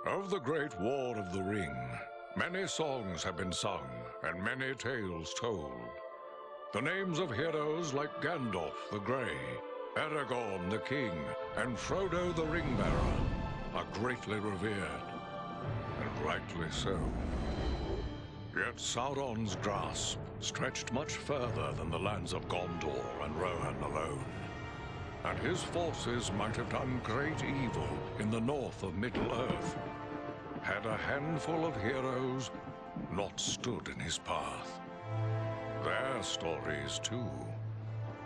Of the Great War of the Ring, many songs have been sung and many tales told. The names of heroes like Gandalf the Grey, Aragorn the King, and Frodo the Ring-Bearer are greatly revered, and rightly so. Yet Sauron's grasp stretched much further than the lands of Gondor and Rohan alone, and his forces might have done great evil in the north of Middle-earth, had a handful of heroes not stood in his path. Their stories, too,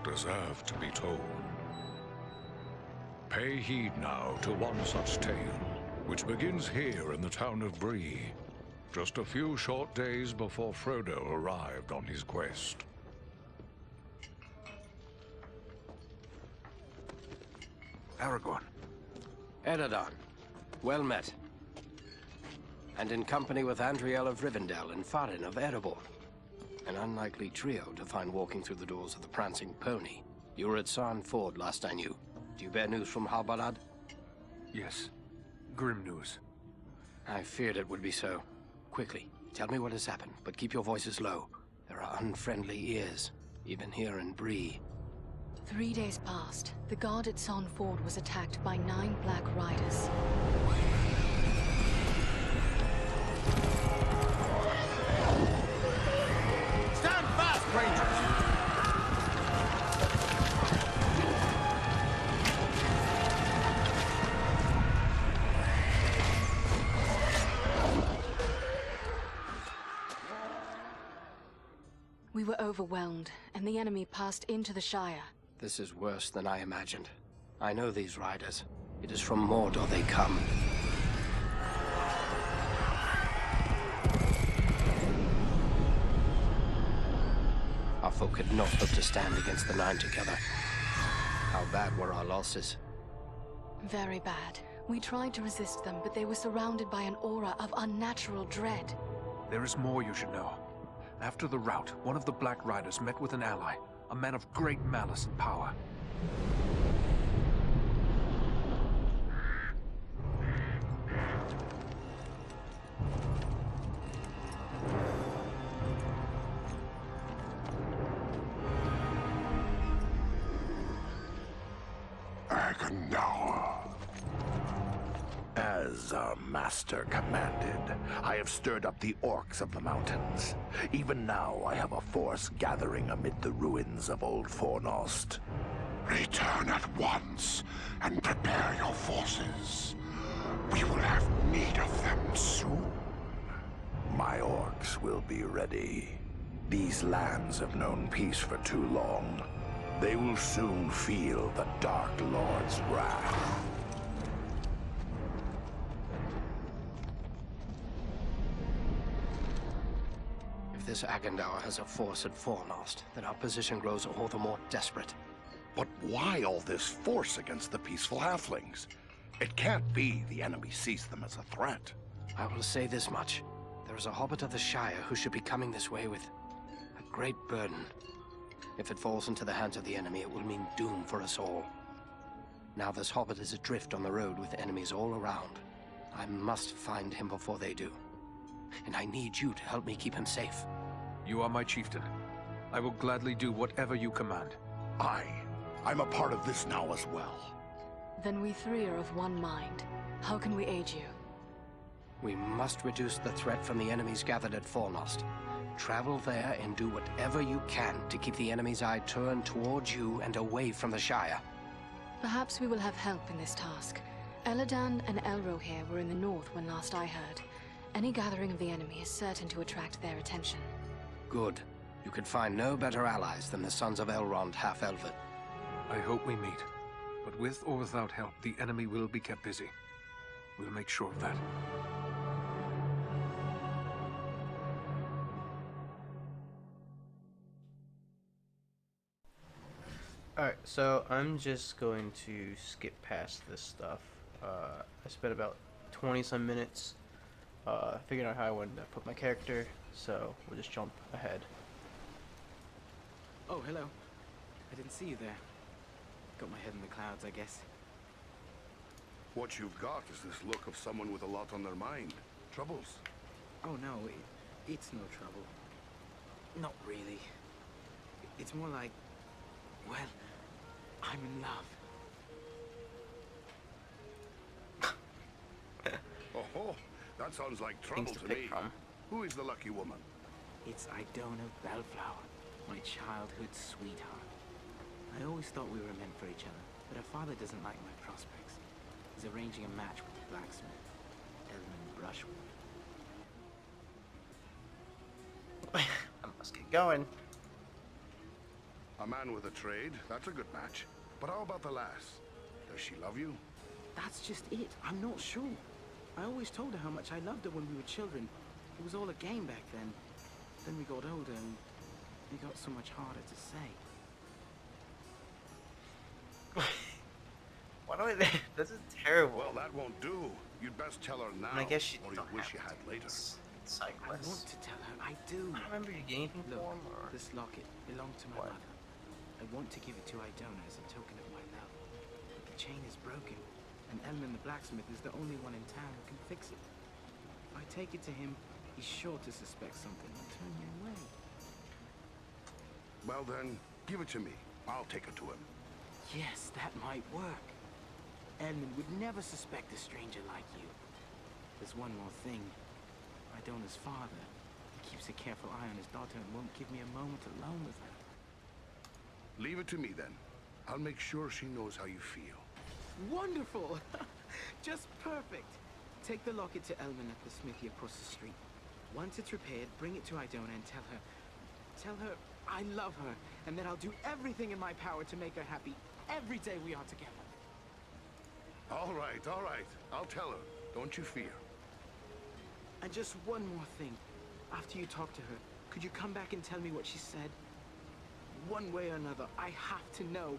deserve to be told. Pay heed now to one such tale, which begins here in the town of Bree, just a few short days before Frodo arrived on his quest. Aragorn. Eredon, well met. And in company with Andriel of Rivendell and Farin of Erebor. An unlikely trio to find walking through the doors of the Prancing Pony. You were at Sarn Ford last I knew. Do you bear news from Halbarad? Yes. Grim news. I feared it would be so. Quickly, tell me what has happened, but keep your voices low. There are unfriendly ears, even here in Bree. 3 days passed. The guard at Sarn Ford was attacked by 9 Black Riders. Stand fast, Rangers! We were overwhelmed, and the enemy passed into the Shire. This is worse than I imagined. I know these riders. It is from Mordor they come. Our folk could not hope to stand against the 9 together. How bad were our losses? Very bad. We tried to resist them, but they were surrounded by an aura of unnatural dread. There is more you should know. After the rout, one of the Black Riders met with an ally, a man of great malice and power. As our master commanded, I have stirred up the orcs of the mountains. Even now, I have a force gathering amid the ruins of Old Fornost. Return at once and prepare your forces. We will have need of them soon. My orcs will be ready. These lands have known peace for too long. They will soon feel the Dark Lord's wrath. If this Agandaur has a force at Fornost, then our position grows all the more desperate. But why all this force against the peaceful halflings? It can't be the enemy sees them as a threat. I will say this much. There is a hobbit of the Shire who should be coming this way with a great burden. If it falls into the hands of the enemy, it will mean doom for us all. Now this hobbit is adrift on the road with enemies all around. I must find him before they do. And I need you to help me keep him safe. You are my chieftain. I will gladly do whatever you command. I'm a part of this now as well. Then we 3 are of one mind. How can we aid you? We must reduce the threat from the enemies gathered at Fornost. Travel there and do whatever you can to keep the enemy's eye turned towards you and away from the Shire. Perhaps we will have help in this task. Eladan and Elrohir were in the north when last I heard. Any gathering of the enemy is certain to attract their attention. Good. You could find no better allies than the sons of Elrond half-elven. I hope we meet. But with or without help, the enemy will be kept busy. We'll make sure of that. Alright, so I'm just going to skip past this stuff. I spent about 20-some minutes figuring out how I wanted to put my character, so we'll just jump ahead. Oh, hello. I didn't see you there. Got my head in the clouds, I guess. What you've got is this look of someone with a lot on their mind. Troubles? Oh no, it's no trouble. Not really. It's more like, well, I'm in love. Oh, that sounds like trouble Things to to pick me. from. Who is the lucky woman? It's Idona Bellflower, my childhood sweetheart. I always thought we were meant for each other, but her father doesn't like my prospects. He's arranging a match with the blacksmith, Edmund Brushwood. I must get going. A man with a trade, that's a good match. But how about the lass? Does she love you? That's just it. I'm not sure. I always told her how much I loved her when we were children. It was all a game back then. Then we got older and it got so much harder to say. Why do I? This is terrible. Well, that won't do. You'd best tell her now, I guess you or you don't wish have you had to. later. Side I want quests. to tell her. I do. I don't remember you getting anything Look, for him, or this locket belonged to my What? mother. I want to give it to Idona as a token of my love. But the chain is broken, and Elman the blacksmith is the only one in town who can fix it. If I take it to him, he's sure to suspect something and turn me away. Well then, give it to me. I'll take it to him. Yes, that might work. Edmund would never suspect a stranger like you. There's one more thing. Idona's father. He keeps a careful eye on his daughter and won't give me a moment alone with her. Leave it to me then. I'll make sure she knows how you feel. Wonderful! Just perfect. Take the locket to Elman at the smithy across the street. Once it's repaired, bring it to Idona and tell her I love her, and that I'll do everything in my power to make her happy every day we are together. All right, all right. I'll tell her. Don't you fear. And just one more thing. After you talk to her, could you come back and tell me what she said? One way or another, I have to know.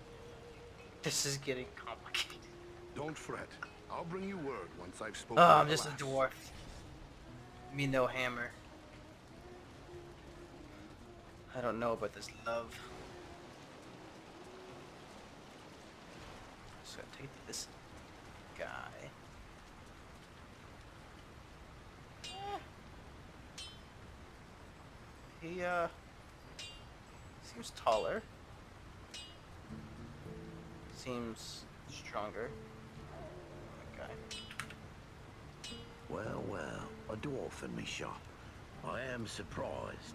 this is getting complicated. Don't fret. I'll bring you word once I've spoken Oh, with I'm the just a lass. dwarf. Me no hammer. I don't know about this love. So I take this guy. He seems taller. Seems stronger. Okay. Well, well, a dwarf in me shop. I am surprised.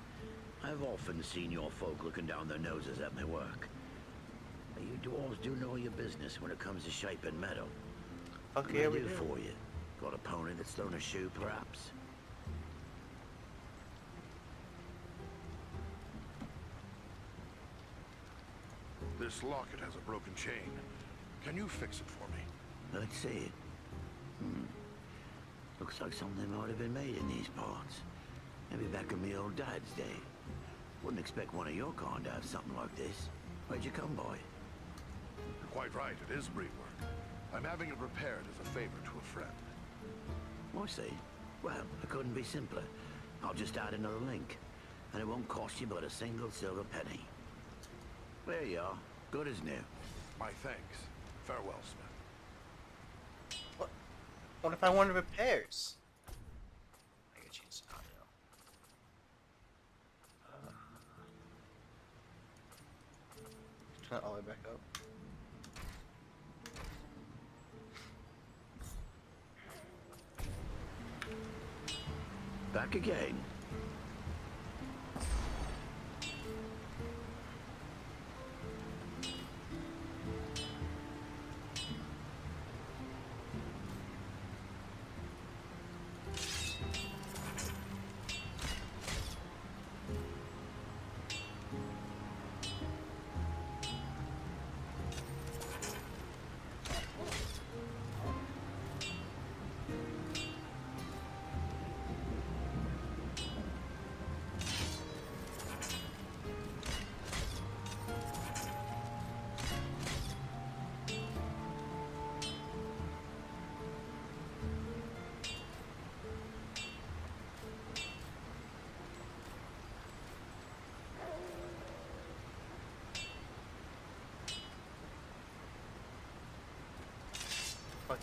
I've often seen your folk looking down their noses at my work. You dwarves do know your business when it comes to shaping metal. What Okay, can I we do do. for you? Got a pony that's thrown a shoe, perhaps? This locket has a broken chain. Can you fix it for me? Let's see it. Looks like something might have been made in these parts. Maybe back in me old dad's day. Wouldn't expect one of your kind to have something like this. Where'd you come by? You're quite right, it is breed work. I'm having it repaired as a favor to a friend. I see. Well, it couldn't be simpler. I'll just add another link. And it won't cost you but a single silver penny. There you are. Good as new. My thanks. Farewell, Smith. What if I wanted repairs? I could change the audio. Turn it all the way back up. Back again.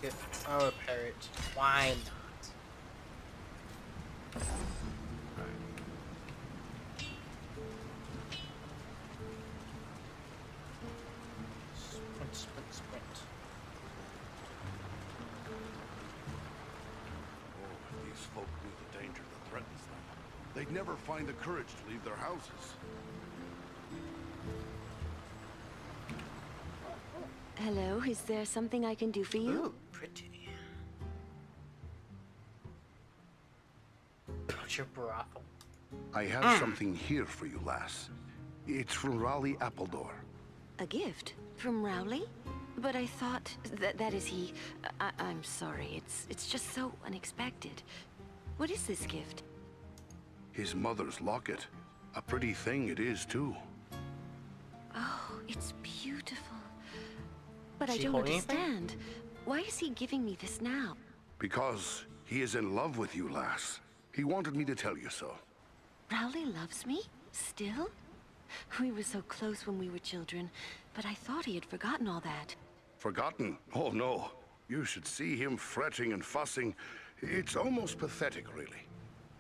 Get our parrot. Why not? Sprint, sprint, sprint. Oh, if these folk knew the danger that threatens them, they'd never find the courage to leave their houses. Hello, is there something I can do for you? Ooh, pretty. Butcher brothel. I have something here for you, lass. It's from Raleigh Appledore. A gift? From Rowley? But I thought that is he. I'm sorry, it's just so unexpected. What is this gift? His mother's locket. A pretty thing it is, too. Oh, it's beautiful. But I Is he don't holding anything? understand. Why is he giving me this now? Because he is in love with you, lass. He wanted me to tell you so. Rowley loves me? Still? We were so close when we were children, but I thought he had forgotten all that. Forgotten? Oh, no. You should see him fretting and fussing. It's almost pathetic, really.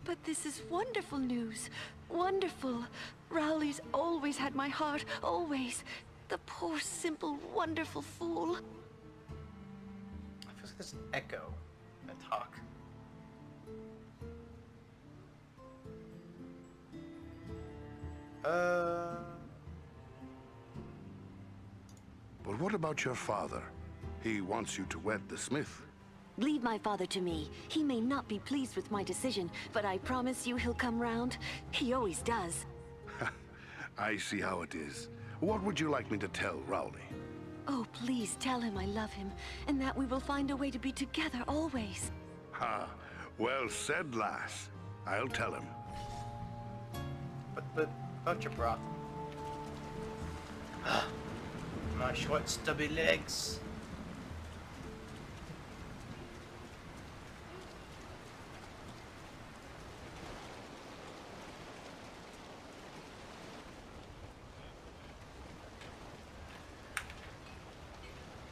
But this is wonderful news. Wonderful. Rowley's always had my heart, always. The poor, simple, wonderful fool. I feel like there's an echo. I talk. But what about your father? He wants you to wed the smith. Leave my father to me. He may not be pleased with my decision, but I promise you he'll come round. He always does. I see how it is. What would you like me to tell Rowley? Oh, please tell him I love him, and that we will find a way to be together always. Ha! Well said, lass. I'll tell him. But butcher brothel. My short, stubby legs.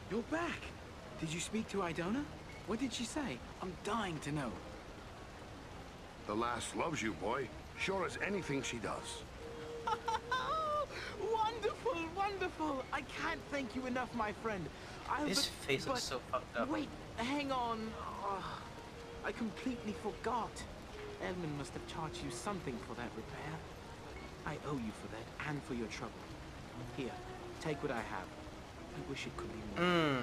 You're back. Did you speak to Idona? What did she say? I'm dying to know. The lass loves you, boy. Sure as anything she does. Wonderful, wonderful. I can't thank you enough, my friend. His face looks so fucked up. Wait, hang on. Oh, I completely forgot. Edmund must have charged you something for that repair. I owe you for that and for your trouble. Here, take what I have. I wish it could be more.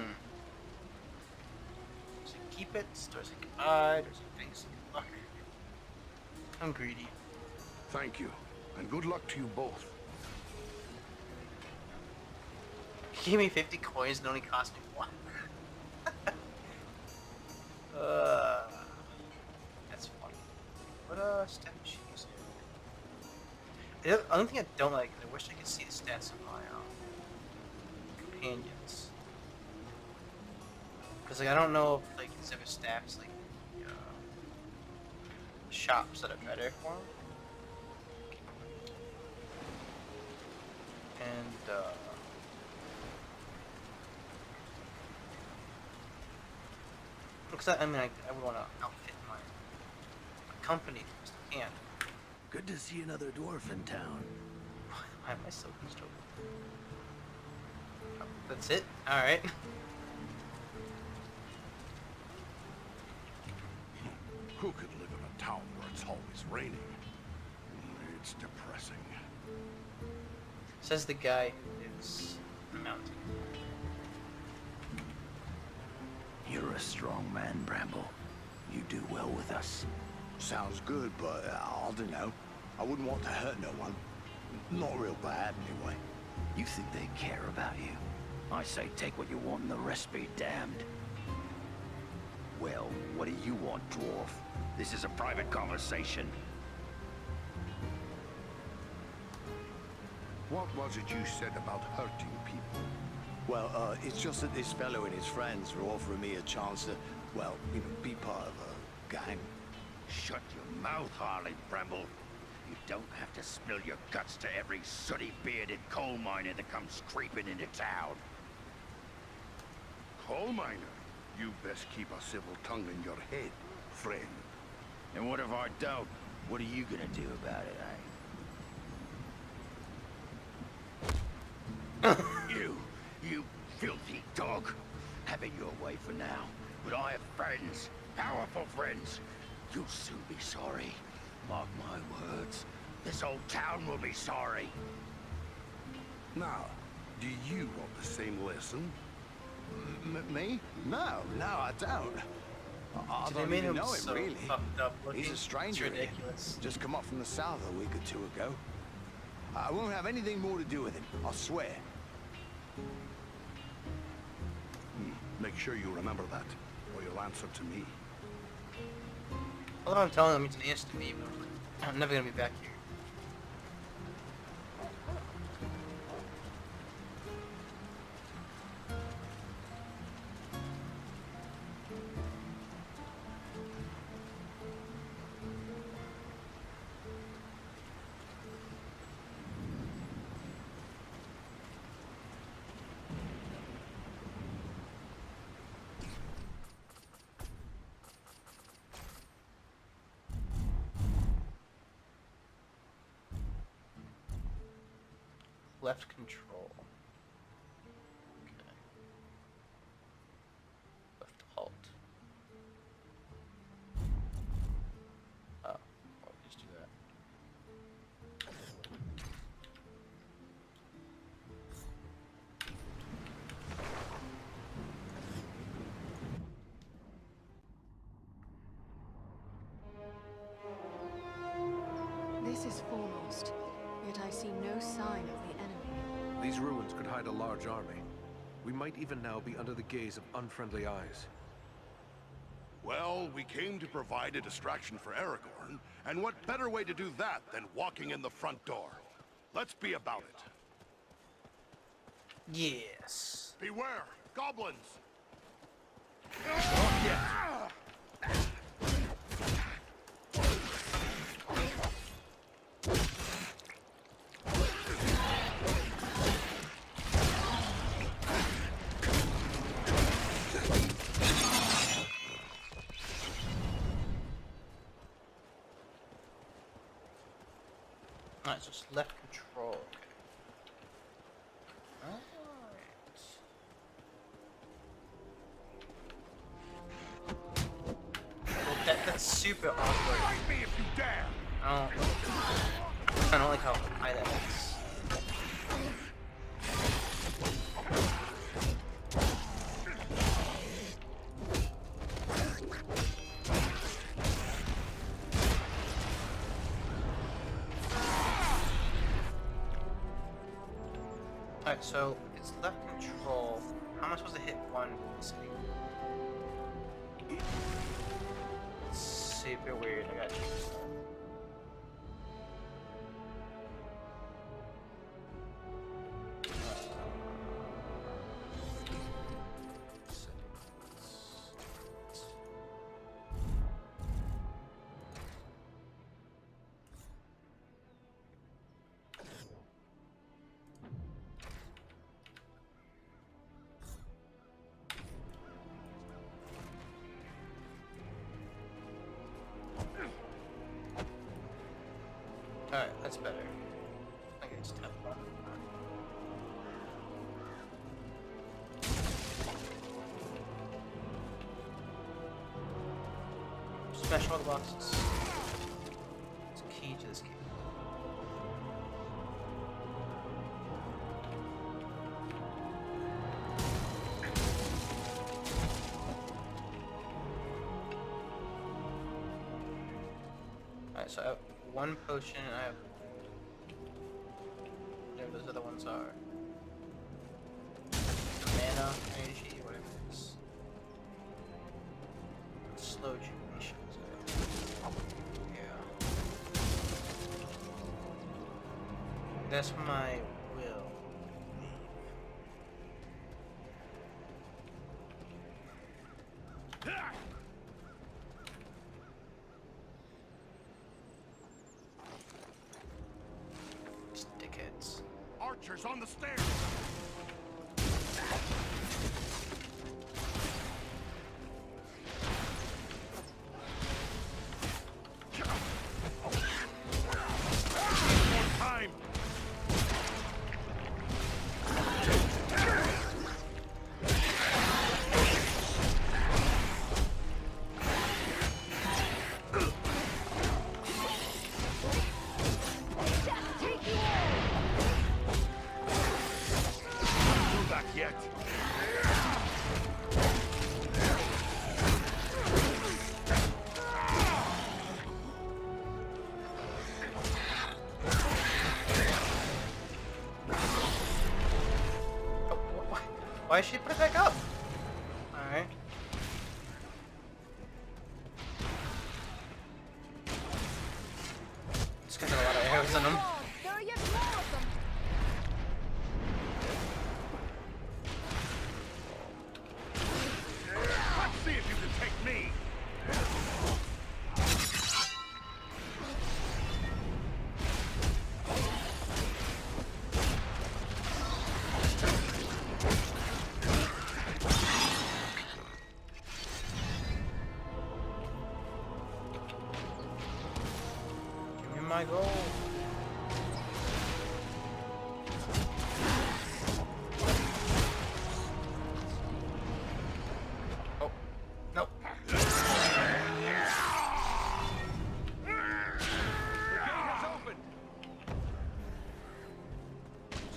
Does it keep it? Does it goodbye? Does it thanks luck? I'm greedy. Thank you, and good luck to you both. He gave me 50 coins and only cost me 1. That's funny. What stat sheets? The other thing I don't like is I wish I could see the stats of my companions. Because like I don't know if like there's ever stats like shops that are better for them. And because I mean I would want to outfit my company as best I can. Good to see another dwarf in town. Why am I so constructed? Oh, that's it? Alright. Who could live in a town where it's always raining? It's depressing. Says the guy who lives on the mountain. You're a strong man, Bramble. You do well with us. Sounds good, but I don't know. I wouldn't want to hurt no one. Not real bad, anyway. You think they care about you? I say take what you want and the rest be damned. Well, what do you want, dwarf? This is a private conversation. What was it you said about hurting people? Well, it's just that this fellow and his friends are offering me a chance to, well, you know, be part of a gang. Shut your mouth, Harley Bramble. You don't have to spill your guts to every sooty-bearded coal miner that comes creeping into town. Coal miner? You best keep a civil tongue in your head, friend. And what if I don't? What are you gonna do about it, You filthy dog. Have it your way for now. But I have friends, powerful friends. You'll soon be sorry. Mark my words. This old town will be sorry. Now, do you want the same lesson? Me? No, I don't. I They don't made even him know him, so really. fucked up looking. He's a stranger It's here. ridiculous. Just come up from the south a week or two ago. I won't have anything more to do with him, I swear. Make sure you remember that, or you'll answer to me. Although I'm telling them it's an answer to me, but I'm never gonna be back here. Left control. Okay. Left alt. Oh, I'll just do that. This is foremost, yet I see no sign of the enemy. These ruins could hide a large army. We might even now be under the gaze of unfriendly eyes. Well, we came to provide a distraction for Aragorn, and what better way to do that than walking in the front door? Let's be about it. Yes. Beware, goblins! Alright, so it's left control. Alright. Well, that's super awkward. Fight me if you dare! I don't like how high that is. Alright, so it's left control. How am I supposed to hit one city? It's super weird. I gotta check this out. Alright, that's better. I can just tap one. Smash all the boxes. It's key to this game. Alright, so I have one potion and I have whatever those other ones are. Mana, energy, whatever it is. Slow jubilation. Yeah. That's my will. Dickheads. Archers on the stairs! why should she put it back up? Alright. It's got a lot of arrows in them. There are yet more of them. Let's see if you can take me. Give me my gold. Oh, nope.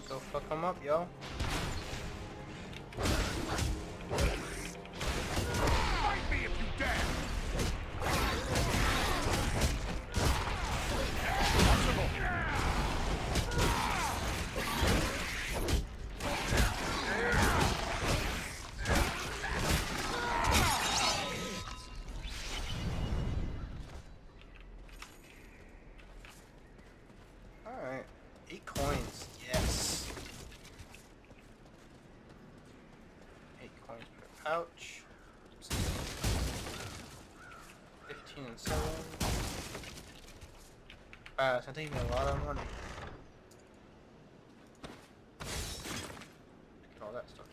Go fuck him up, yo. Fight me if you dare. Alright. 8 coins, yes. 8 coins per pouch. 15 and 7. It's gonna take me a lot of money. Get all that stuff.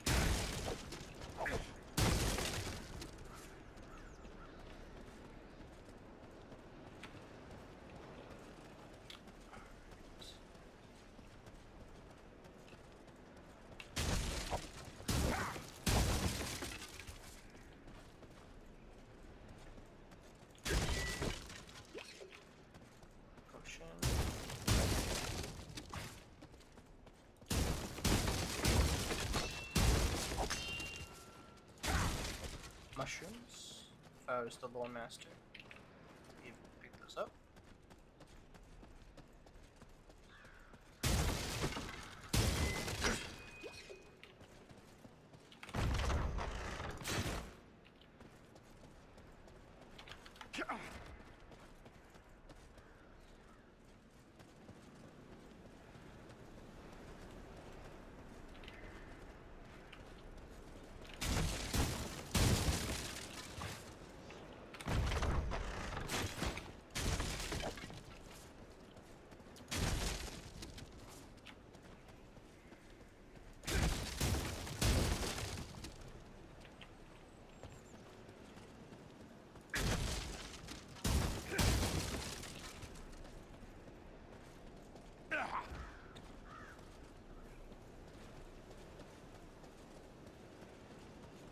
Potion. Mushrooms. If I was the lore master, you pick those up.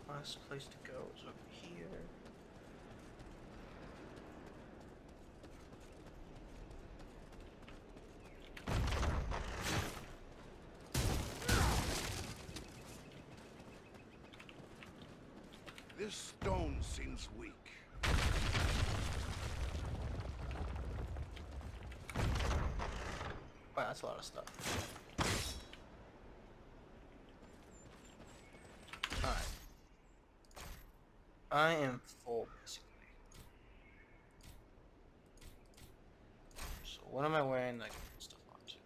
Last place to go is over here. This stone seems weak. Wow, that's a lot of stuff. Alright. I am full, basically. So what am I wearing like stuff onto?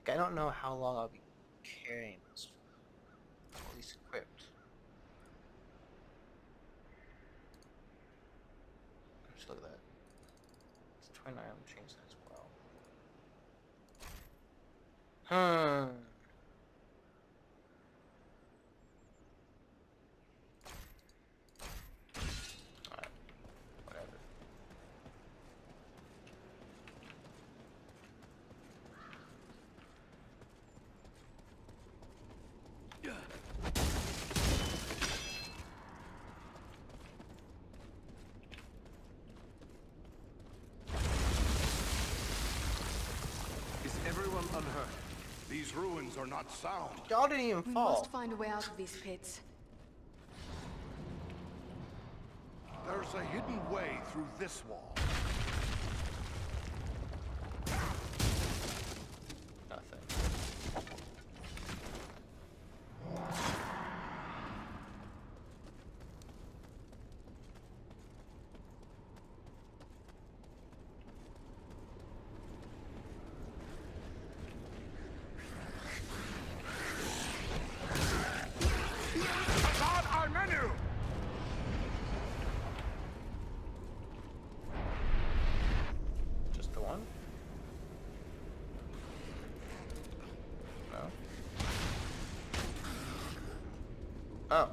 I don't know how long I'll be carrying this for, at least equipped. Just look at that. It's 29. I'm gonna change that as well. Alright, whatever. Is everyone unhurt? These ruins are not sound. Y'all didn't even We fall. must find a way out of these pits. There's a hidden way through this wall. Nothing. God, our menu! Just the one? No. Oh.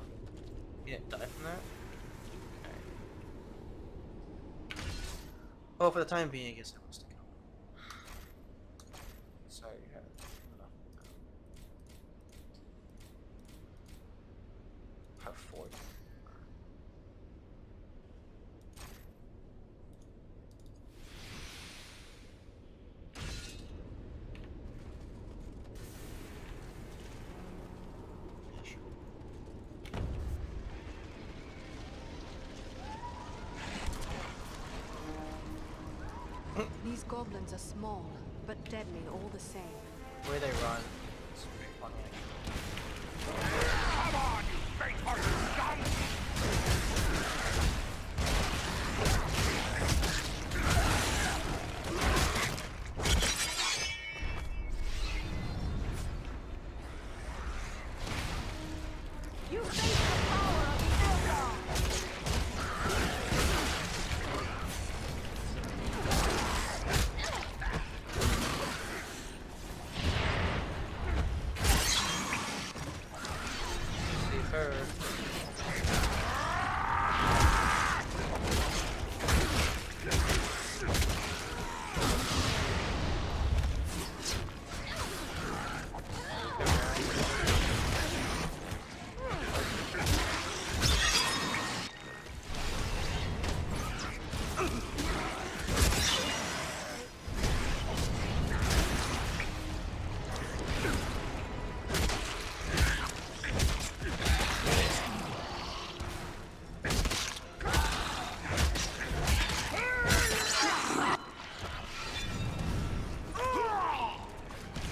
You didn't die from that? Okay. Well, for the time being, I guess I must have killed. Sorry, you have enough. Have 40. These goblins are small, but deadly all the same. The way they run, it's pretty funny actually. Come on, you faint-hearted scum! You face the power of the Eldar! See her.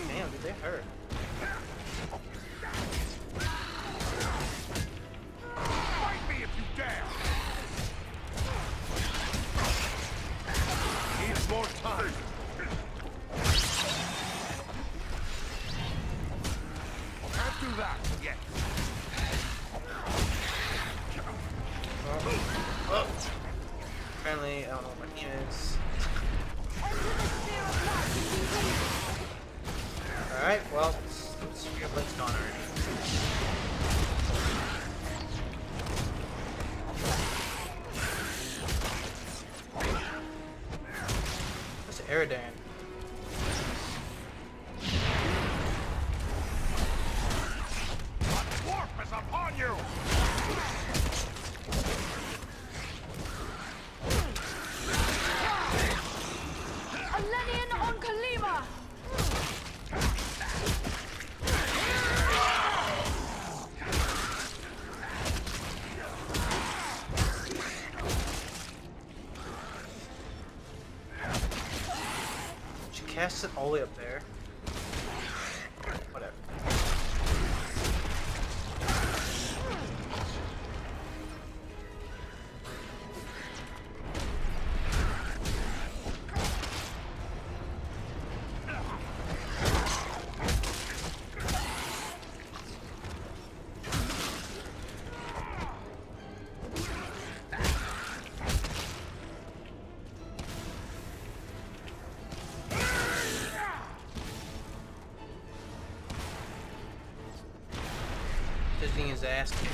Damn, dude, they hurt. Fight me if you dare! Needs more time. Can't do that yet. Oh. Apparently, I don't know what my team is. Alright, well, let's figure out what's gone already. What's Eridan? Dwarf is upon you! A Lenin on Kalima! She casts it all the way up there. Whatever. Just getting his ass kicked.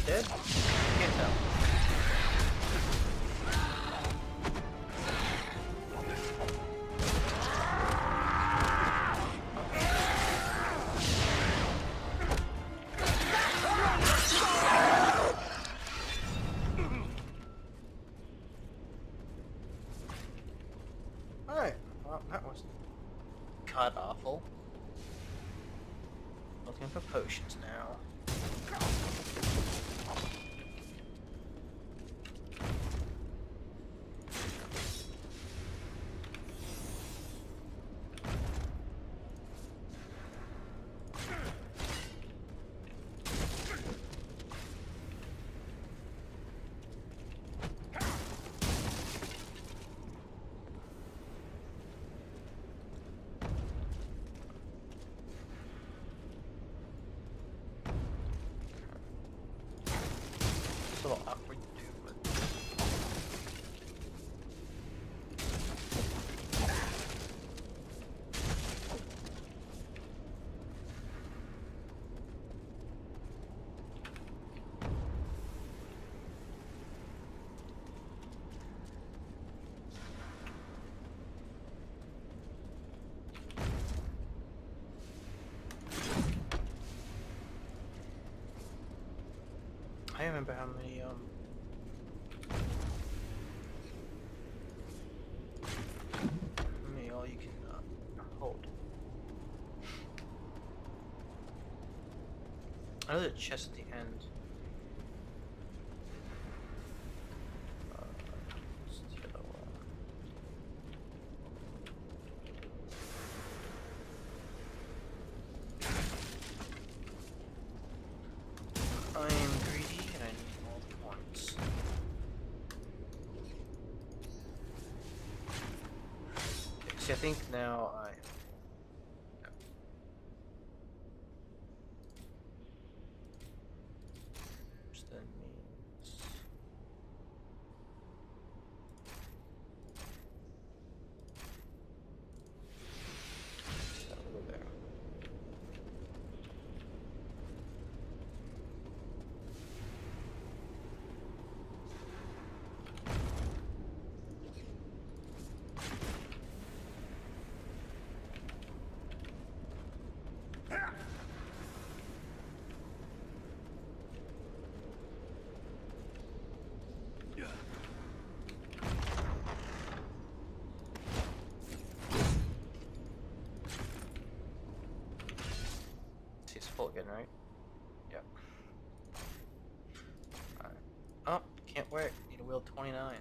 Dead? Can't tell. Alright, well, that was god awful. Looking for potions now. It's a little awkward to do, but I remember how many all you can hold. I know the chest at the end. I am greedy and I need all the points. See, I think now which then means over there. It's full again, right? Yep. Alright. Oh, can't wear it. Need a wheel 29.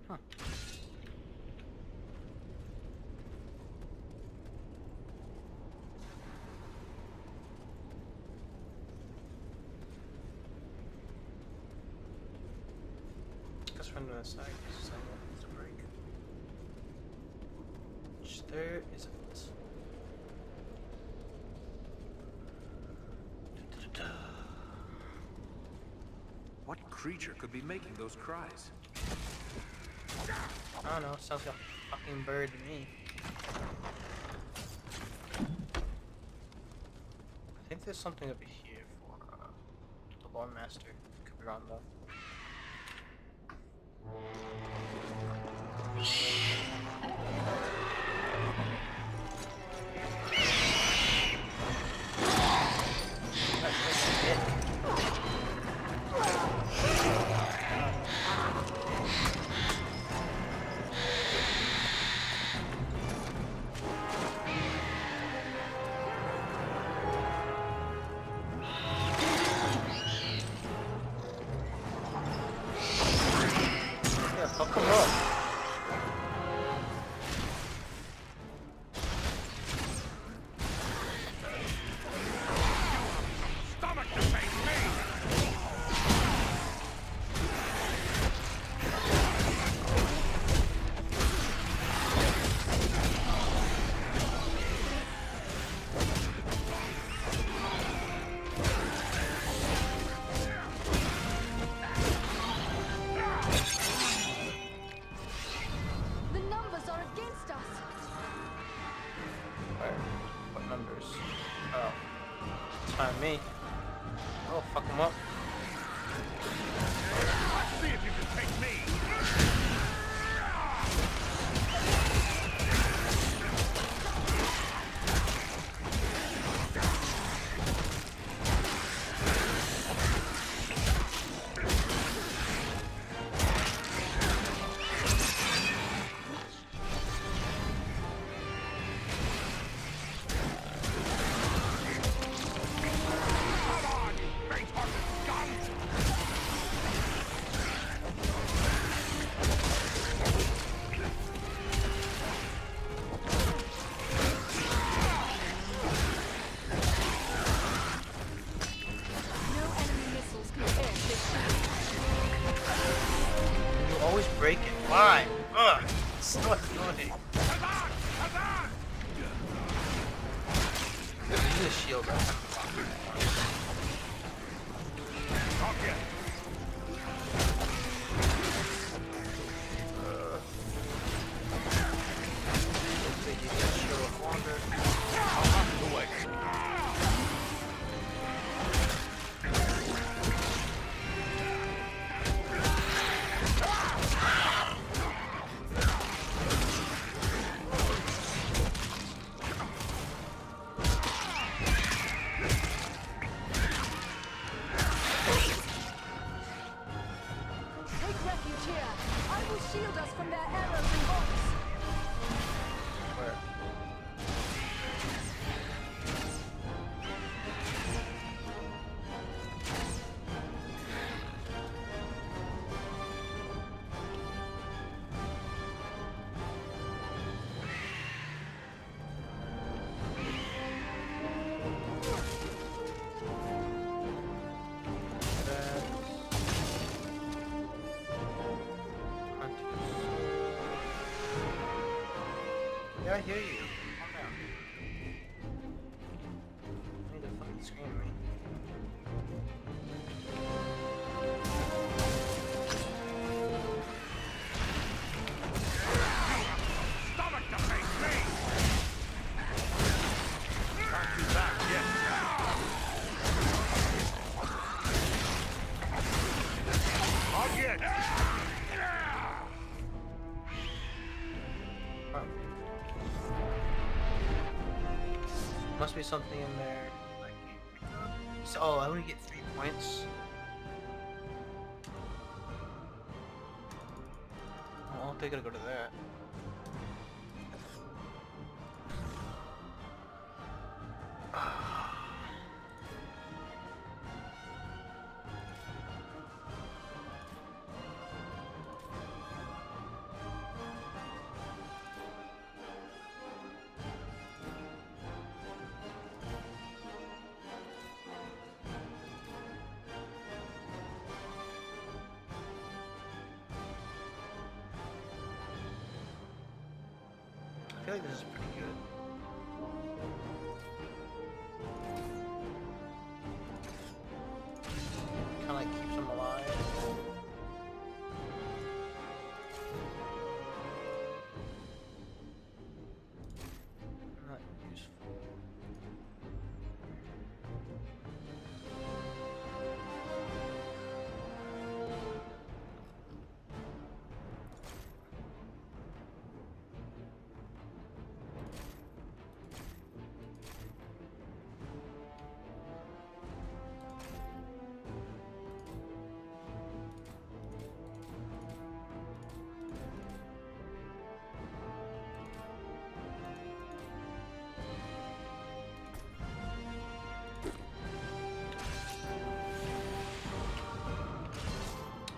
Huh. Let's run to the side because the sidewalk needs to break. Which there isn't. What creature could be making those cries? I don't know, sounds like a fucking bird to me. I think there's something over here for the Lore Master. Could be wrong though. taking me. Oh, fuck him up. Let's see if you can take me. Always break it. Why? Ugh. It's so annoying. Use a shield. Shield us from their arrows and bolts. Where? Yeah, I hear you. Calm down. I need to fucking scream at me. Stomach to face me! Not too bad yet. I'll get it. Must be something in there. Like, so, oh, I only get 3 points. I don't think I'll go to that. I feel like this is pretty good. Kinda like keeps them alive. Not useful.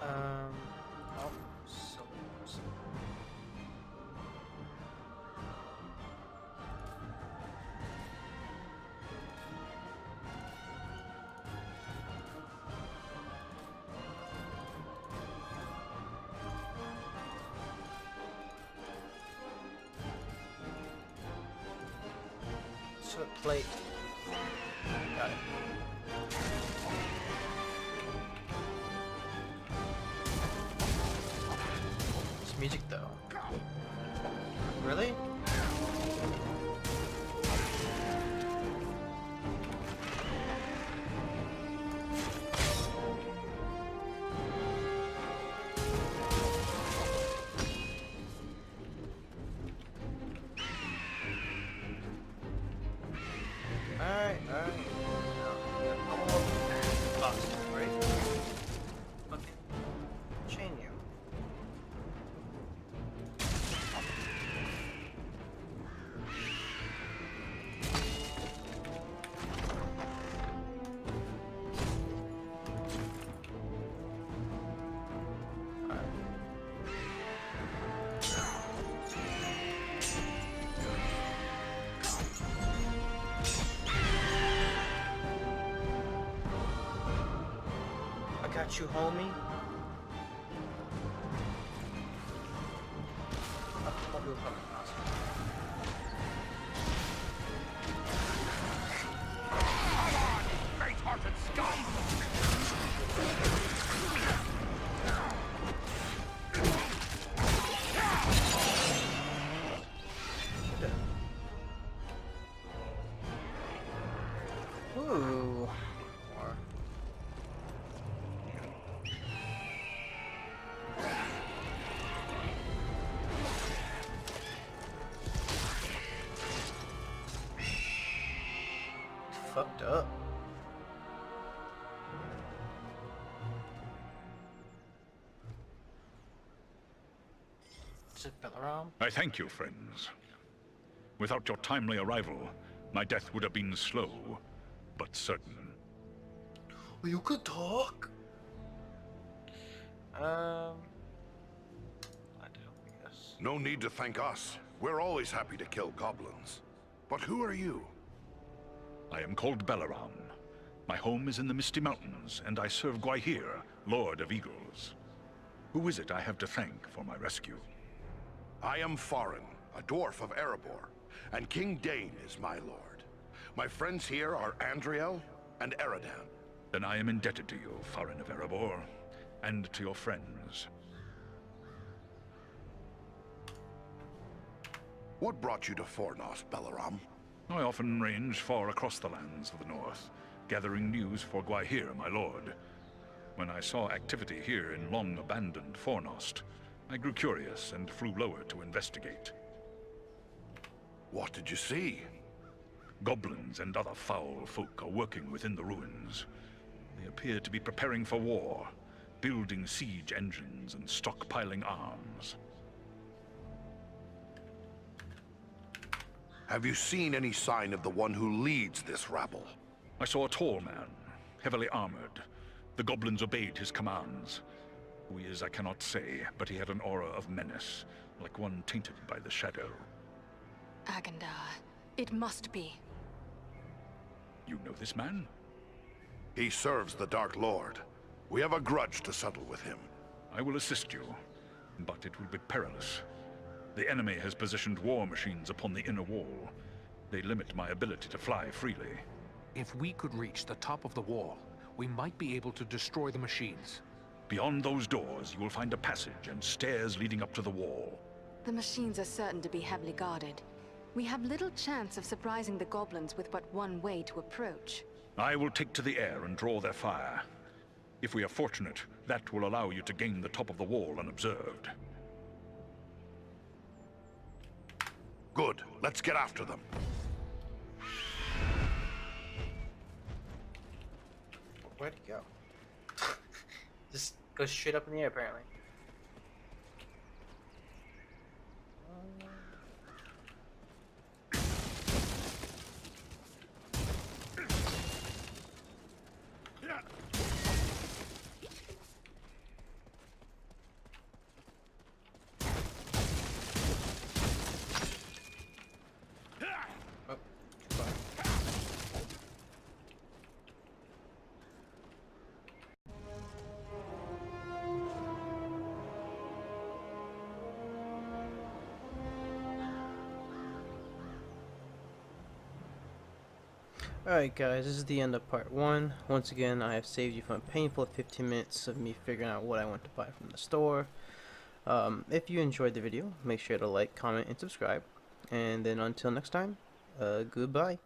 Oh, so. So plate. Got it. It's music though. Really? got you, homie. I'll do a couple of Faint-hearted scum! Ooh. Fucked up. Is it Belaram? I thank you, friends. Without your timely arrival, my death would have been slow, but certain. You could talk. I do, I guess. No need to thank us. We're always happy to kill goblins. But who are you? I am called Belaram. My home is in the Misty Mountains, and I serve Gwaihir, Lord of Eagles. Who is it I have to thank for my rescue? I am Farin, a dwarf of Erebor, and King Dane is my lord. My friends here are Andriel and Eridan. Then I am indebted to you, Farin of Erebor, and to your friends. What brought you to Fornost, Belaram? I often range far across the lands of the north, gathering news for Gwaihir, my lord. When I saw activity here in long-abandoned Fornost, I grew curious and flew lower to investigate. What did you see? Goblins and other foul folk are working within the ruins. They appear to be preparing for war, building siege engines and stockpiling arms. Have you seen any sign of the one who leads this rabble? I saw a tall man, heavily armored. The goblins obeyed his commands. Who he is, I cannot say, but he had an aura of menace, like one tainted by the shadow. Agandar. It must be. You know this man? He serves the Dark Lord. We have a grudge to settle with him. I will assist you, but it will be perilous. The enemy has positioned war machines upon the inner wall. They limit my ability to fly freely. If we could reach the top of the wall, we might be able to destroy the machines. Beyond those doors, you will find a passage and stairs leading up to the wall. The machines are certain to be heavily guarded. We have little chance of surprising the goblins with but one way to approach. I will take to the air and draw their fire. If we are fortunate, that will allow you to gain the top of the wall unobserved. Good. Let's get after them. Where'd he go? Just goes straight up in the air, apparently. Alright guys, this is the end of part 1. Once again, I have saved you from a painful 15 minutes of me figuring out what I want to buy from the store. If you enjoyed the video, make sure to like, comment, and subscribe. And then until next time, goodbye.